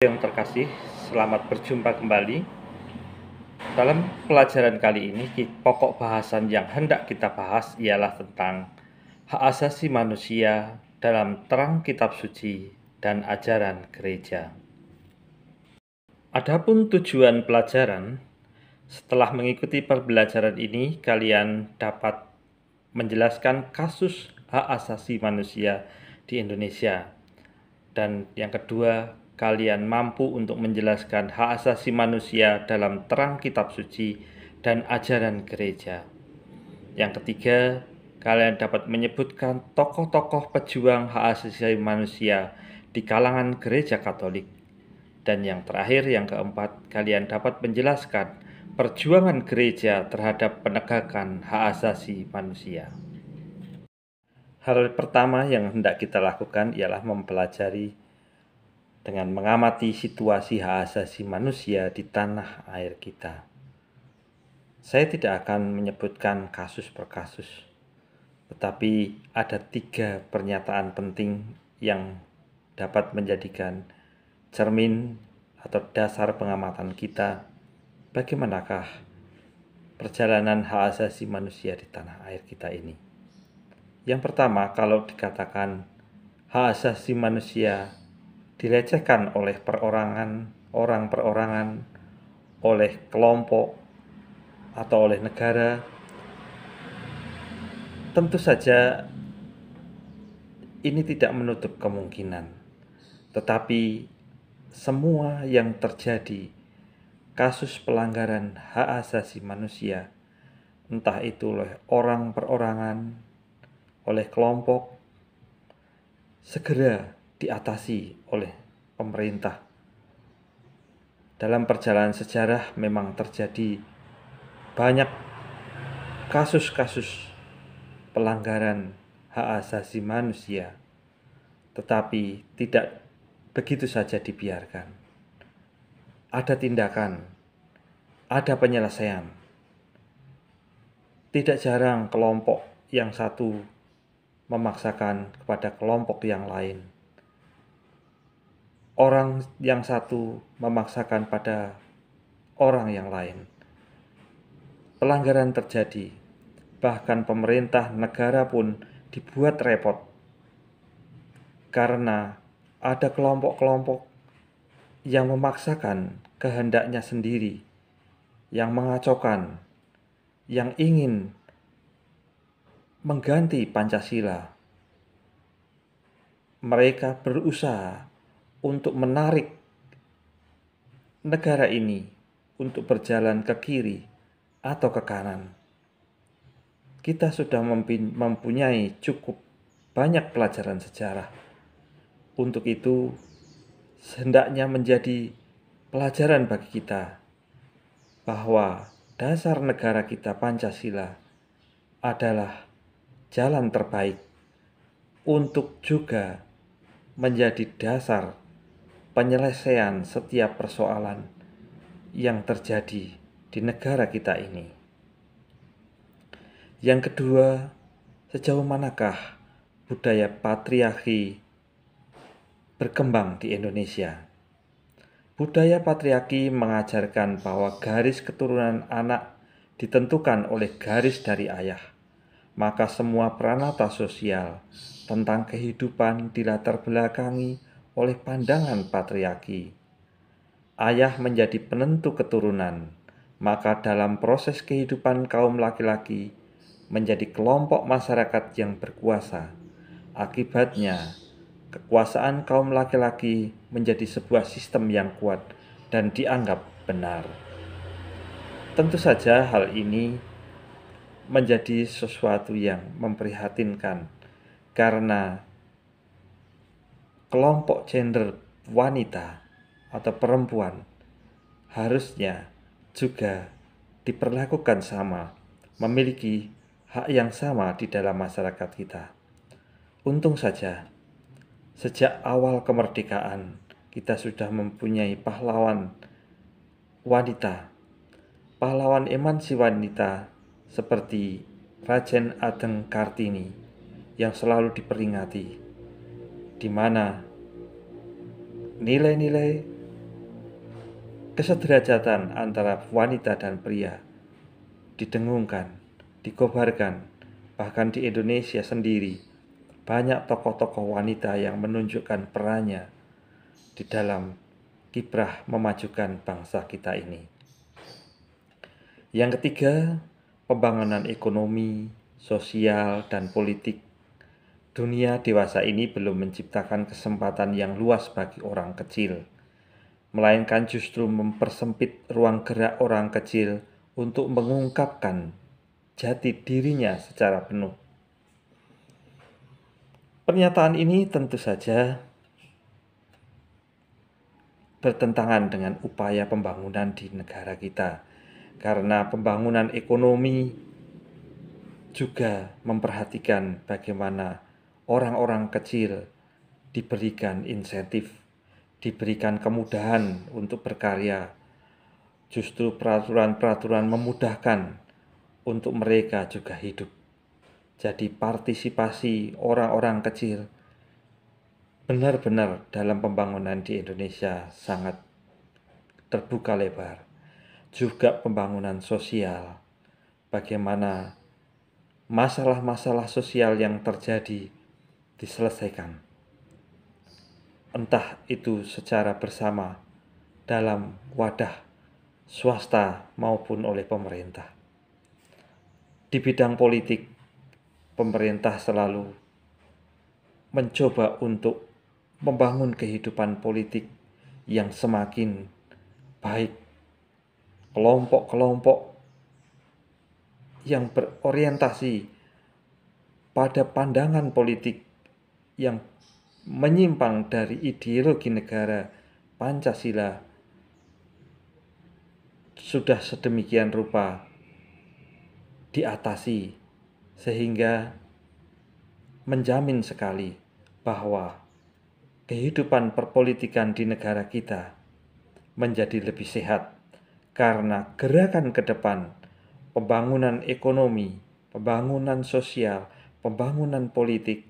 Yang terkasih, selamat berjumpa kembali. Dalam pelajaran kali ini, pokok bahasan yang hendak kita bahas ialah tentang hak asasi manusia dalam terang kitab suci dan ajaran gereja. Adapun tujuan pelajaran, setelah mengikuti pembelajaran ini, kalian dapat menjelaskan kasus hak asasi manusia di Indonesia. Dan yang kedua, kalian mampu untuk menjelaskan hak asasi manusia dalam terang kitab suci dan ajaran gereja. Yang ketiga, kalian dapat menyebutkan tokoh-tokoh pejuang hak asasi manusia di kalangan gereja Katolik. Dan yang terakhir, yang keempat, kalian dapat menjelaskan perjuangan gereja terhadap penegakan hak asasi manusia. Hal pertama yang hendak kita lakukan ialah mempelajari dengan mengamati situasi hak asasi manusia di tanah air kita. Saya tidak akan menyebutkan kasus per kasus, tetapi ada 3 pernyataan penting yang dapat menjadikan cermin atau dasar pengamatan kita bagaimanakah perjalanan hak asasi manusia di tanah air kita ini. Yang pertama, kalau dikatakan hak asasi manusia dilecehkan oleh orang perorangan, oleh kelompok, atau oleh negara, tentu saja ini tidak menutup kemungkinan. Tetapi semua yang terjadi, kasus pelanggaran hak asasi manusia, entah itu oleh orang perorangan, oleh kelompok, segera diatasi oleh pemerintah. Dalam perjalanan sejarah memang terjadi banyak kasus-kasus pelanggaran hak asasi manusia, tetapi tidak begitu saja dibiarkan. Ada tindakan, ada penyelesaian. Tidak jarang kelompok yang satu memaksakan kepada kelompok yang lain. Orang yang satu memaksakan pada orang yang lain. Pelanggaran terjadi, bahkan pemerintah negara pun dibuat repot karena ada kelompok-kelompok yang memaksakan kehendaknya sendiri, yang mengacaukan, yang ingin mengganti Pancasila. Mereka berusaha untuk menarik negara ini untuk berjalan ke kiri atau ke kanan. Kita sudah mempunyai cukup banyak pelajaran sejarah. Untuk itu, hendaknya menjadi pelajaran bagi kita bahwa dasar negara kita Pancasila adalah jalan terbaik untuk juga menjadi dasar penyelesaian setiap persoalan yang terjadi di negara kita ini. Yang kedua, sejauh manakah budaya patriarki berkembang di Indonesia? Budaya patriarki mengajarkan bahwa garis keturunan anak ditentukan oleh garis dari ayah. Maka semua pranata sosial tentang kehidupan dilatar belakangi oleh pandangan patriarki. Ayah menjadi penentu keturunan, maka dalam proses kehidupan kaum laki-laki menjadi kelompok masyarakat yang berkuasa. Akibatnya, kekuasaan kaum laki-laki menjadi sebuah sistem yang kuat dan dianggap benar. Tentu saja hal ini menjadi sesuatu yang memprihatinkan karena kelompok gender wanita atau perempuan harusnya juga diperlakukan sama, memiliki hak yang sama di dalam masyarakat kita. Untung saja, sejak awal kemerdekaan kita sudah mempunyai pahlawan wanita, pahlawan emansi wanita seperti Raden Ajeng Kartini yang selalu diperingati, di mana nilai-nilai Kesederajatan antara wanita dan pria didengungkan, dikobarkan. Bahkan di Indonesia sendiri, banyak tokoh-tokoh wanita yang menunjukkan perannya di dalam kiprah memajukan bangsa kita ini. Yang ketiga, pembangunan ekonomi, sosial, dan politik. Dunia dewasa ini belum menciptakan kesempatan yang luas bagi orang kecil, melainkan justru mempersempit ruang gerak orang kecil untuk mengungkapkan jati dirinya secara penuh. Pernyataan ini tentu saja bertentangan dengan upaya pembangunan di negara kita, karena pembangunan ekonomi juga memperhatikan bagaimana orang-orang kecil diberikan insentif, diberikan kemudahan untuk berkarya. Justru peraturan-peraturan memudahkan untuk mereka juga hidup. Jadi partisipasi orang-orang kecil benar-benar dalam pembangunan di Indonesia sangat terbuka lebar. Juga pembangunan sosial, bagaimana masalah-masalah sosial yang terjadi diselesaikan. Entah itu secara bersama dalam wadah swasta maupun oleh pemerintah. Di bidang politik, pemerintah selalu mencoba untuk membangun kehidupan politik yang semakin baik. Kelompok-kelompok yang berorientasi pada pandangan politik yang menyimpang dari ideologi negara Pancasila sudah sedemikian rupa diatasi, sehingga menjamin sekali bahwa kehidupan perpolitikan di negara kita menjadi lebih sehat, karena gerakan ke depan pembangunan ekonomi, pembangunan sosial, pembangunan politik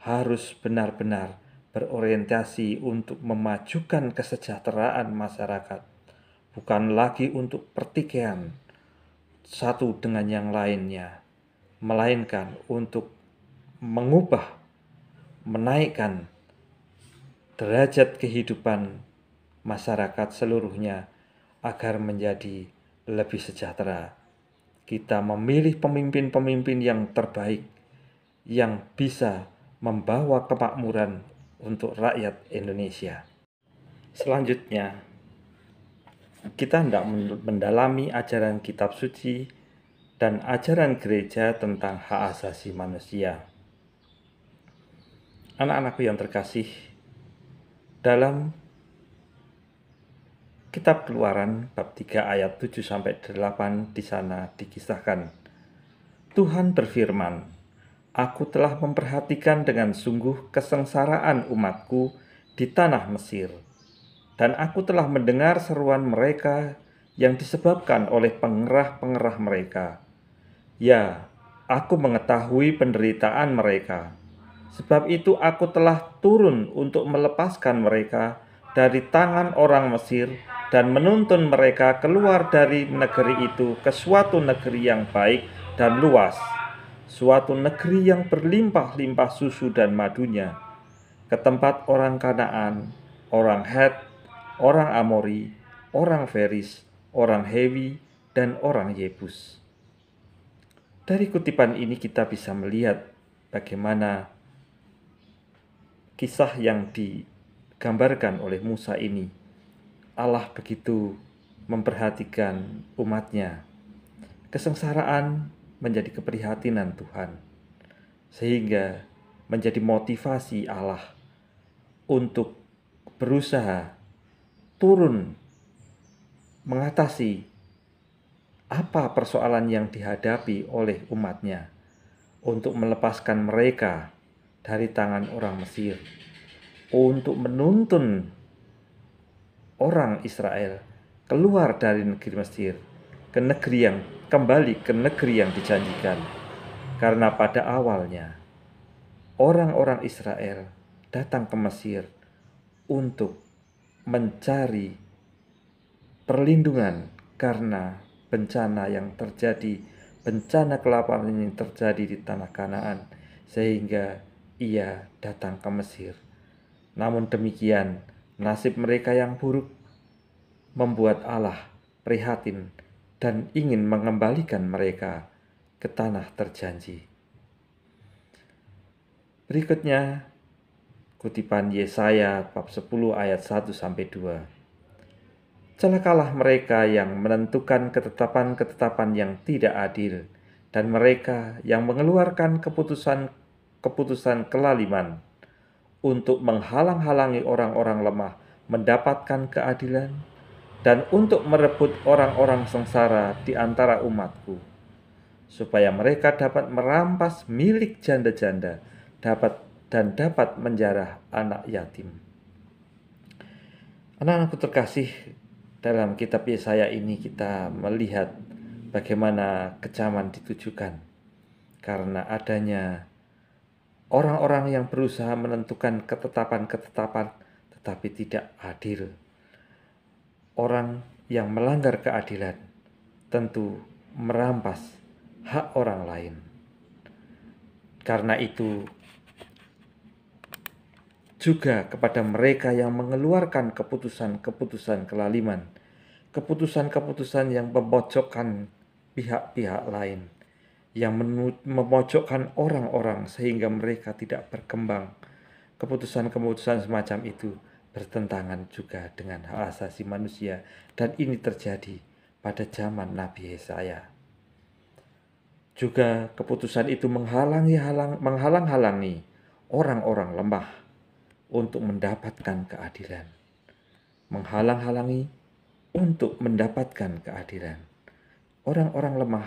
harus benar-benar berorientasi untuk memajukan kesejahteraan masyarakat, bukan lagi untuk pertikaian satu dengan yang lainnya, melainkan untuk mengubah, menaikkan derajat kehidupan masyarakat seluruhnya agar menjadi lebih sejahtera. Kita memilih pemimpin-pemimpin yang terbaik, yang bisa membawa kemakmuran untuk rakyat Indonesia. Selanjutnya, kita hendak mendalami ajaran kitab suci dan ajaran gereja tentang hak asasi manusia. Anak-anakku yang terkasih, dalam Kitab Keluaran bab 3 ayat 7-8 di sana dikisahkan, Tuhan berfirman, Aku telah memperhatikan dengan sungguh kesengsaraan umatku di tanah Mesir, dan aku telah mendengar seruan mereka yang disebabkan oleh pengerah-pengerah mereka. Ya, aku mengetahui penderitaan mereka. Sebab itu aku telah turun untuk melepaskan mereka dari tangan orang Mesir dan menuntun mereka keluar dari negeri itu ke suatu negeri yang baik dan luas, suatu negeri yang berlimpah-limpah susu dan madunya, ke tempat orang Kanaan, orang Het, orang Amori, orang Feris, orang Hewi, dan orang Yebus. Dari kutipan ini kita bisa melihat bagaimana kisah yang digambarkan oleh Musa ini. Allah begitu memperhatikan umatnya. Kesengsaraan menjadi keprihatinan Tuhan, sehingga menjadi motivasi Allah untuk berusaha turun mengatasi apa persoalan yang dihadapi oleh umatnya, untuk melepaskan mereka dari tangan orang Mesir, untuk menuntun orang Israel keluar dari negeri Mesir ke negeri yang kembali ke negeri yang dijanjikan. Karena pada awalnya orang-orang Israel datang ke Mesir untuk mencari perlindungan karena bencana yang terjadi, bencana kelaparan yang terjadi di tanah Kanaan, sehingga ia datang ke Mesir. Namun demikian, nasib mereka yang buruk membuat Allah prihatin dan ingin mengembalikan mereka ke tanah terjanji. Berikutnya kutipan Yesaya bab 10 ayat 1-2. Celakalah mereka yang menentukan ketetapan-ketetapan yang tidak adil, dan mereka yang mengeluarkan keputusan kelaliman untuk menghalang-halangi orang-orang lemah mendapatkan keadilan, dan untuk merebut orang-orang sengsara di antara umatku, supaya mereka dapat merampas milik janda-janda dapat menjarah anak yatim. Anak-anakku terkasih, dalam kitab Yesaya ini kita melihat bagaimana kecaman ditujukan karena adanya orang-orang yang berusaha menentukan ketetapan-ketetapan tetapi tidak adil. Orang yang melanggar keadilan tentu merampas hak orang lain. Karena itu juga kepada mereka yang mengeluarkan keputusan-keputusan kelaliman, keputusan-keputusan yang memojokkan pihak-pihak lain, yang memojokkan orang-orang sehingga mereka tidak berkembang. Keputusan-keputusan semacam itu bertentangan juga dengan hak asasi manusia, dan ini terjadi pada zaman Nabi Yesaya. Juga keputusan itu menghalang-halangi orang-orang lemah untuk mendapatkan keadilan. Menghalang-halangi untuk mendapatkan keadilan. Orang-orang lemah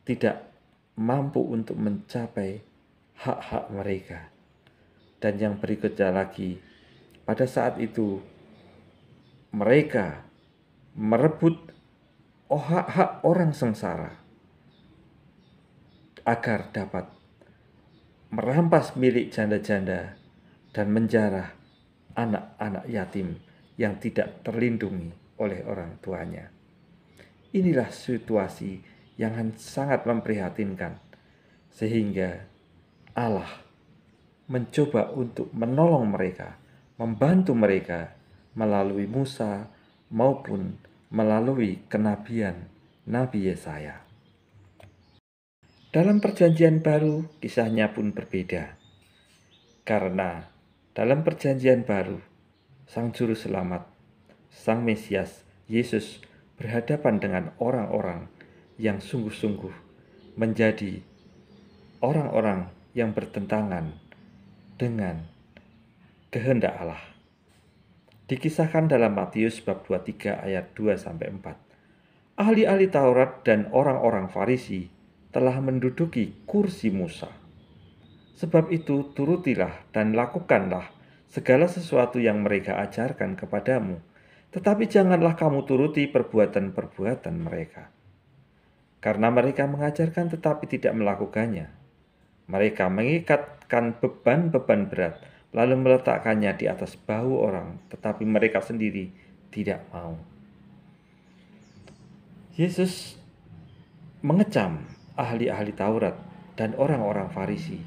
tidak mampu untuk mencapai hak-hak mereka. Dan yang berikutnya lagi, pada saat itu mereka merebut hak-hak orang sengsara agar dapat merampas milik janda-janda dan menjarah anak-anak yatim yang tidak terlindungi oleh orang tuanya. Inilah situasi yang sangat memprihatinkan, sehingga Allah mencoba untuk menolong mereka, membantu mereka melalui Musa maupun melalui kenabian Nabi Yesaya. Dalam Perjanjian Baru kisahnya pun berbeda, karena dalam Perjanjian Baru, Sang Juru Selamat, Sang Mesias, Yesus berhadapan dengan orang-orang yang sungguh-sungguh menjadi orang-orang yang bertentangan dengan kehendak Allah. Dikisahkan dalam Matius bab 23 ayat 2-4. Ahli-ahli Taurat dan orang-orang Farisi telah menduduki kursi Musa. Sebab itu turutilah dan lakukanlah segala sesuatu yang mereka ajarkan kepadamu, tetapi janganlah kamu turuti perbuatan-perbuatan mereka. Karena mereka mengajarkan tetapi tidak melakukannya. Mereka mengikatkan beban-beban berat, lalu meletakkannya di atas bahu orang, tetapi mereka sendiri tidak mau. Yesus mengecam ahli-ahli Taurat dan orang-orang Farisi.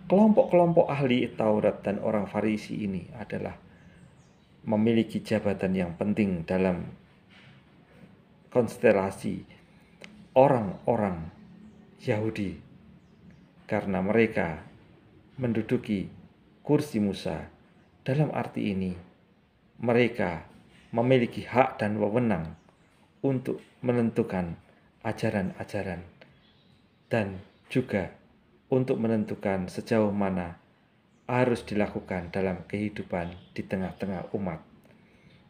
Kelompok-kelompok ahli Taurat dan orang Farisi ini adalah memiliki jabatan yang penting dalam konstelasi orang-orang Yahudi, karena mereka menduduki kursi Musa. Dalam arti ini, mereka memiliki hak dan wewenang untuk menentukan ajaran-ajaran dan juga untuk menentukan sejauh mana harus dilakukan dalam kehidupan di tengah-tengah umat.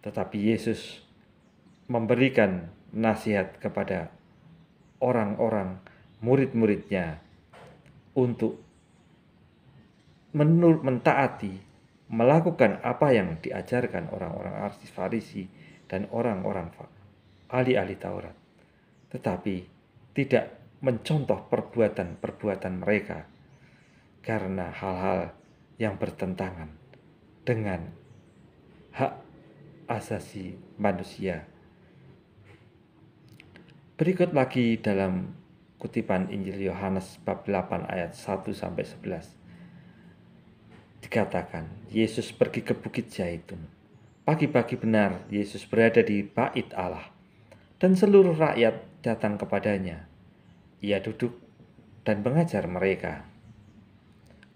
Tetapi Yesus memberikan nasihat kepada orang-orang murid-muridnya untuk mentaati, melakukan apa yang diajarkan orang-orang Farisi dan orang-orang ahli-ahli Taurat, tetapi tidak mencontoh perbuatan-perbuatan mereka karena hal-hal yang bertentangan dengan hak asasi manusia. Berikut lagi dalam kutipan Injil Yohanes bab 8 ayat 1-11. Dikatakan, Yesus pergi ke Bukit Zaitun. Pagi-pagi benar Yesus berada di bait Allah, dan seluruh rakyat datang kepadanya. Ia duduk dan mengajar mereka.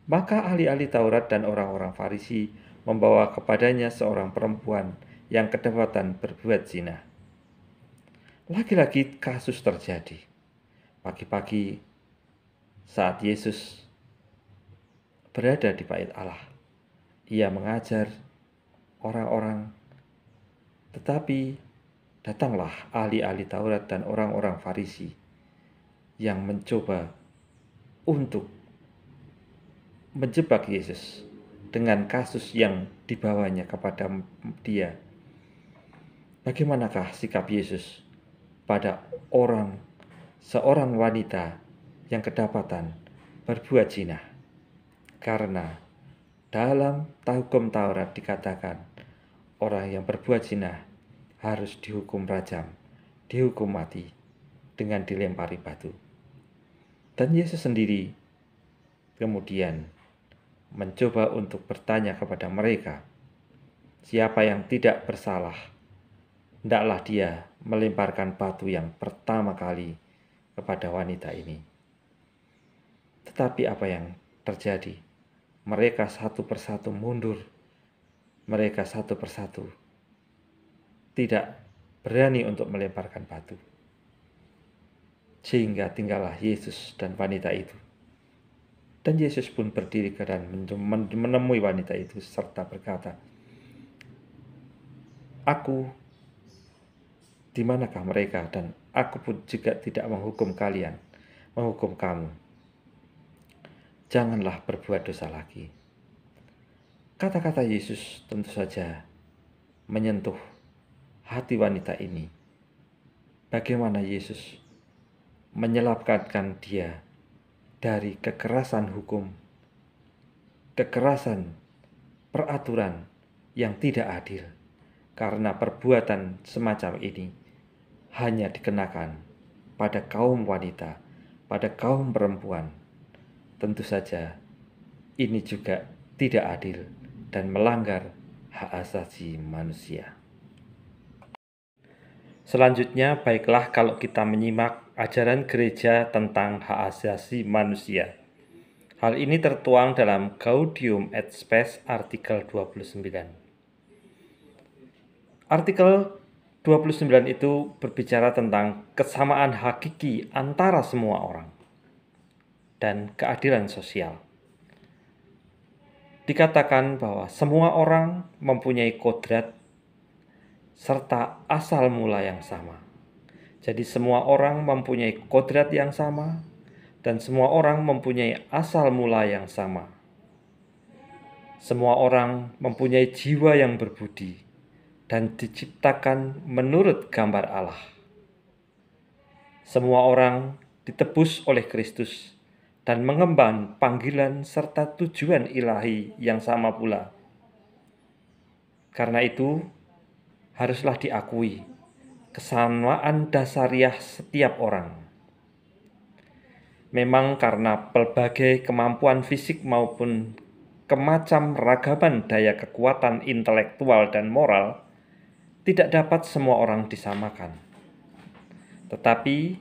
Maka ahli-ahli Taurat dan orang-orang Farisi membawa kepadanya seorang perempuan yang kedapatan berbuat zina. Lagi-lagi kasus terjadi. Pagi-pagi saat Yesus berada di bait Allah, ia mengajar orang-orang, tetapi datanglah ahli-ahli Taurat dan orang-orang Farisi yang mencoba untuk menjebak Yesus dengan kasus yang dibawanya kepada dia. Bagaimanakah sikap Yesus pada seorang wanita yang kedapatan berbuat zina? Karena dalam hukum Taurat dikatakan orang yang berbuat zina harus dihukum rajam, dihukum mati dengan dilempari batu. Dan Yesus sendiri kemudian mencoba untuk bertanya kepada mereka, siapa yang tidak bersalah, hendaklah dia melemparkan batu yang pertama kali kepada wanita ini. Tetapi apa yang terjadi? Mereka satu persatu mundur. Mereka satu persatu tidak berani untuk melemparkan batu. Sehingga tinggallah Yesus dan wanita itu. Dan Yesus pun berdiri dan menemui wanita itu serta berkata, "Aku, di manakah mereka? Dan aku pun juga tidak menghukum kalian, menghukum kamu. Janganlah berbuat dosa lagi." Kata-kata Yesus tentu saja menyentuh hati wanita ini. Bagaimana Yesus menyelamatkan dia dari kekerasan hukum, kekerasan peraturan yang tidak adil, karena perbuatan semacam ini hanya dikenakan pada kaum wanita, pada kaum perempuan. Tentu saja ini juga tidak adil dan melanggar hak asasi manusia. Selanjutnya, baiklah kalau kita menyimak ajaran gereja tentang hak asasi manusia. Hal ini tertuang dalam Gaudium et Spes artikel 29. Artikel 29 itu berbicara tentang kesamaan hakiki antara semua orang dan keadilan sosial. Dikatakan bahwa semua orang mempunyai kodrat serta asal mula yang sama. Jadi semua orang mempunyai kodrat yang sama dan semua orang mempunyai asal mula yang sama. Semua orang mempunyai jiwa yang berbudi dan diciptakan menurut gambar Allah. Semua orang ditebus oleh Kristus dan mengemban panggilan serta tujuan ilahi yang sama pula. Karena itu, haruslah diakui kesamaan dasariah setiap orang. Memang karena pelbagai kemampuan fisik maupun kemacam ragaman daya kekuatan intelektual dan moral, tidak dapat semua orang disamakan. Tetapi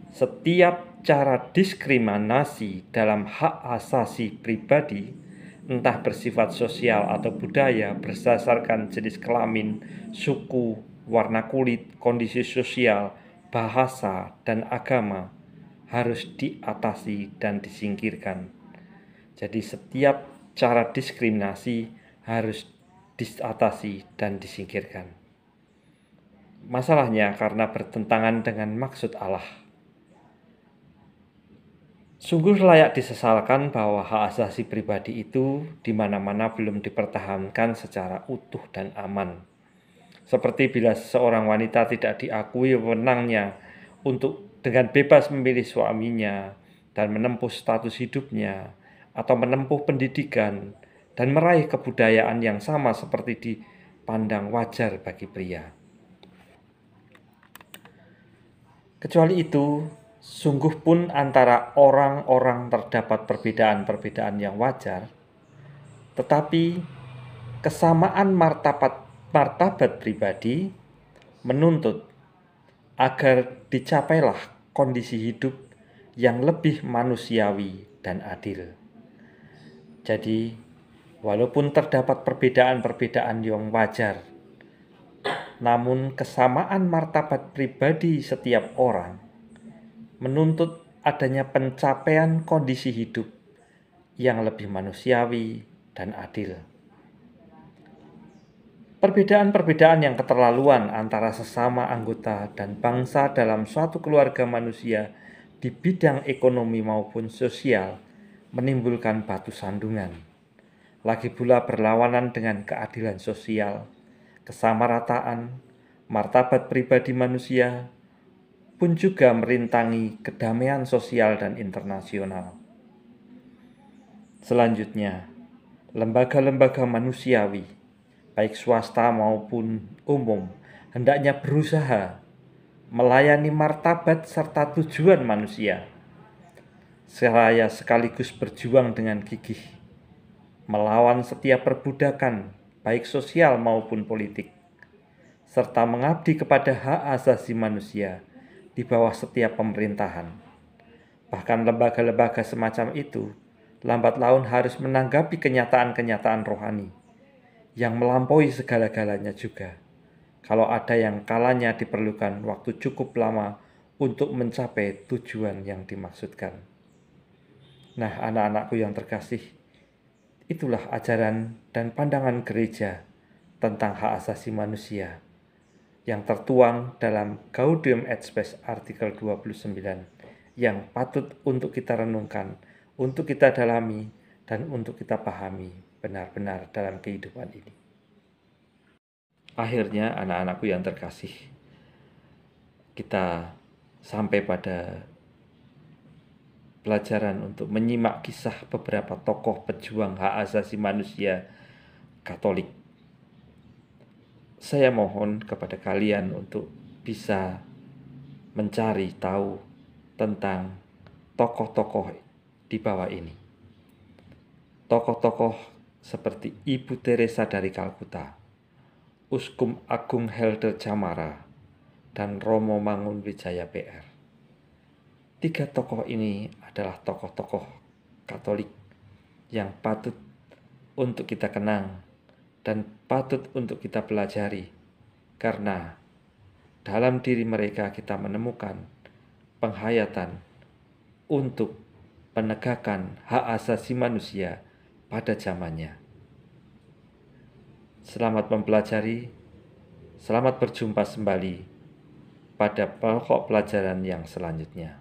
setiap cara diskriminasi dalam hak asasi pribadi, entah bersifat sosial atau budaya, berdasarkan jenis kelamin, suku, warna kulit, kondisi sosial, bahasa, dan agama, harus diatasi dan disingkirkan. Jadi setiap cara diskriminasi harus diatasi dan disingkirkan. Masalahnya karena bertentangan dengan maksud Allah. Sungguh layak disesalkan bahwa hak asasi pribadi itu di mana-mana belum dipertahankan secara utuh dan aman. Seperti bila seorang wanita tidak diakui wewenangnya untuk dengan bebas memilih suaminya dan menempuh status hidupnya atau menempuh pendidikan dan meraih kebudayaan yang sama seperti di pandang wajar bagi pria. Kecuali itu, sungguh pun antara orang-orang terdapat perbedaan-perbedaan yang wajar, tetapi kesamaan martabat pribadi menuntut agar dicapailah kondisi hidup yang lebih manusiawi dan adil. Jadi, walaupun terdapat perbedaan-perbedaan yang wajar, namun kesamaan martabat pribadi setiap orang menuntut adanya pencapaian kondisi hidup yang lebih manusiawi dan adil. Perbedaan-perbedaan yang keterlaluan antara sesama anggota dan bangsa dalam suatu keluarga manusia di bidang ekonomi maupun sosial menimbulkan batu sandungan. Lagi pula berlawanan dengan keadilan sosial, kesamarataan, martabat pribadi manusia pun juga merintangi kedamaian sosial dan internasional. Selanjutnya, lembaga-lembaga manusiawi, baik swasta maupun umum, hendaknya berusaha melayani martabat serta tujuan manusia, seraya sekaligus berjuang dengan gigih, melawan setiap perbudakan, baik sosial maupun politik, serta mengabdi kepada hak asasi manusia di bawah setiap pemerintahan. Bahkan lembaga-lembaga semacam itu lambat laun harus menanggapi kenyataan-kenyataan rohani yang melampaui segala-galanya juga, kalau ada yang kalanya diperlukan waktu cukup lama untuk mencapai tujuan yang dimaksudkan. Nah, anak-anakku yang terkasih, itulah ajaran dan pandangan gereja tentang hak asasi manusia yang tertuang dalam Gaudium et Spes artikel 29 yang patut untuk kita renungkan, untuk kita dalami, dan untuk kita pahami benar-benar dalam kehidupan ini. Akhirnya anak-anakku yang terkasih, kita sampai pada pelajaran untuk menyimak kisah beberapa tokoh pejuang hak asasi manusia Katolik. Saya mohon kepada kalian untuk bisa mencari tahu tentang tokoh-tokoh di bawah ini. Tokoh-tokoh seperti Ibu Teresa dari Kalkuta, Uskup Agung Helder Camara, dan Romo Mangunwijaya PR. Tiga tokoh ini adalah tokoh-tokoh Katolik yang patut untuk kita kenang dan patut untuk kita pelajari, karena dalam diri mereka kita menemukan penghayatan untuk penegakan hak asasi manusia pada zamannya. Selamat mempelajari, selamat berjumpa kembali pada pokok pelajaran yang selanjutnya.